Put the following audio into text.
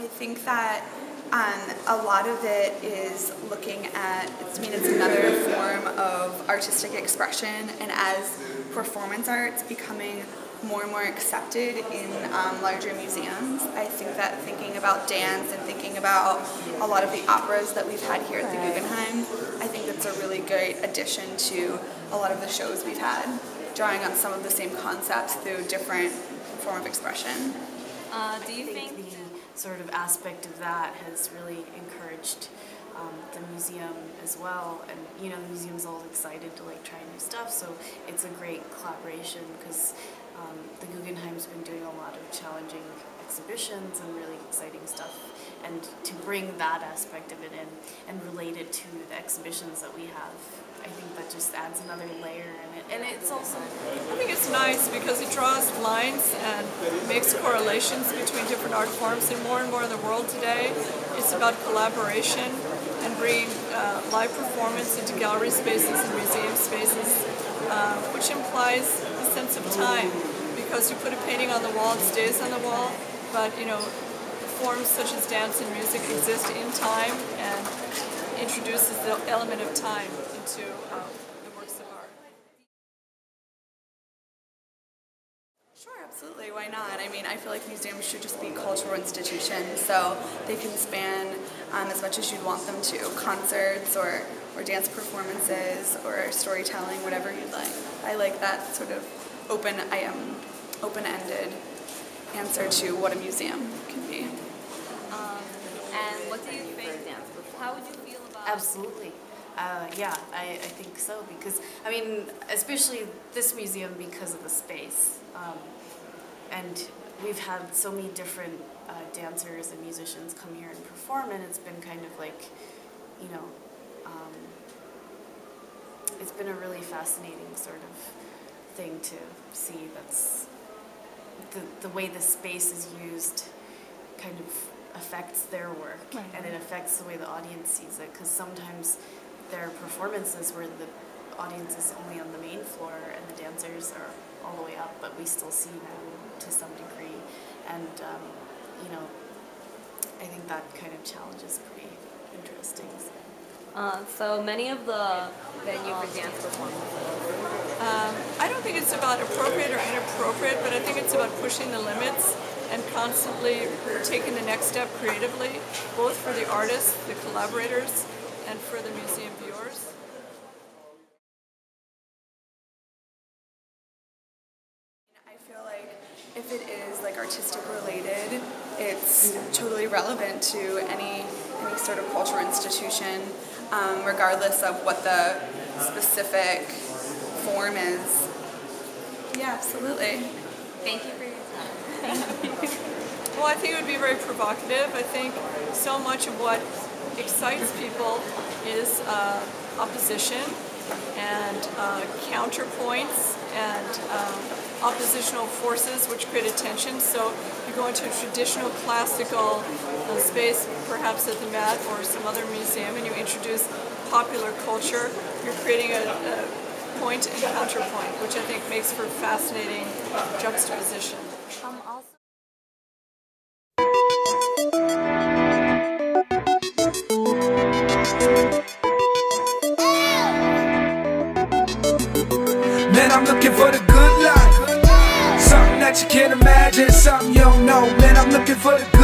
I think that a lot of it is looking at, it's another form of artistic expression, and as performance art's becoming more and more accepted in larger museums, I think that thinking about dance and thinking about a lot of the operas that we've had here at the Guggenheim, I think that's a really great addition to a lot of the shows we've had, drawing on some of the same concepts through different form of expression. Do you think the sort of aspect of that has really encouraged the museum as well? And you know, the museum's all excited to like try new stuff, so it's a great collaboration because the Guggenheim's been doing a lot of challenging exhibitions and really exciting stuff, and to bring that aspect of it in and relate it to the exhibitions that we have, I think that just adds another layer in it. And it's also, I think it's nice because it draws lines and makes correlations between different art forms, and more in the world today it's about collaboration and bringing live performance into gallery spaces and museum spaces, which implies a sense of time, because you put a painting on the wall, it stays on the wall, but you know, forms such as dance and music exist in time and introduces the element of time into the works of art. Sure, absolutely, why not? I mean, I feel like museums should just be cultural institutions, so they can span as much as you'd want them to, concerts or dance performances or storytelling, whatever you'd like. I like that sort of open-ended answer to what a museum can be. And what do you think? How would you feel about? Absolutely. Yeah, I think so, because, I mean, especially this museum because of the space. And we've had so many different dancers and musicians come here and perform, and it's been kind of like, you know, it's been a really fascinating sort of thing to see. That's the way the space is used kind of affects their work, right, and it affects the way the audience sees it, because sometimes there are performances where the audience is only on the main floor and the dancers are all the way up, but we still see them to some degree, and you know, I think that kind of challenge is pretty interesting. So many of the venue for dance performances. I don't think it's about appropriate or inappropriate, but I think it's about pushing the limits and constantly taking the next step creatively, both for the artists, the collaborators, and for the museum viewers. I feel like if it is like artistic related, it's totally relevant to any sort of cultural institution, regardless of what the specific form is. Yeah, absolutely. Thank you for your time. Well, I think it would be very provocative. I think so much of what excites people is opposition and counterpoints and oppositional forces which create a tension. So you go into a traditional classical space, perhaps at the Met or some other museum, and you introduce popular culture, you're creating a point and counterpoint, which I think makes for fascinating juxtaposition. Man, I'm looking for the good life, something that you can't imagine, something you don't know. Man, I'm looking for the good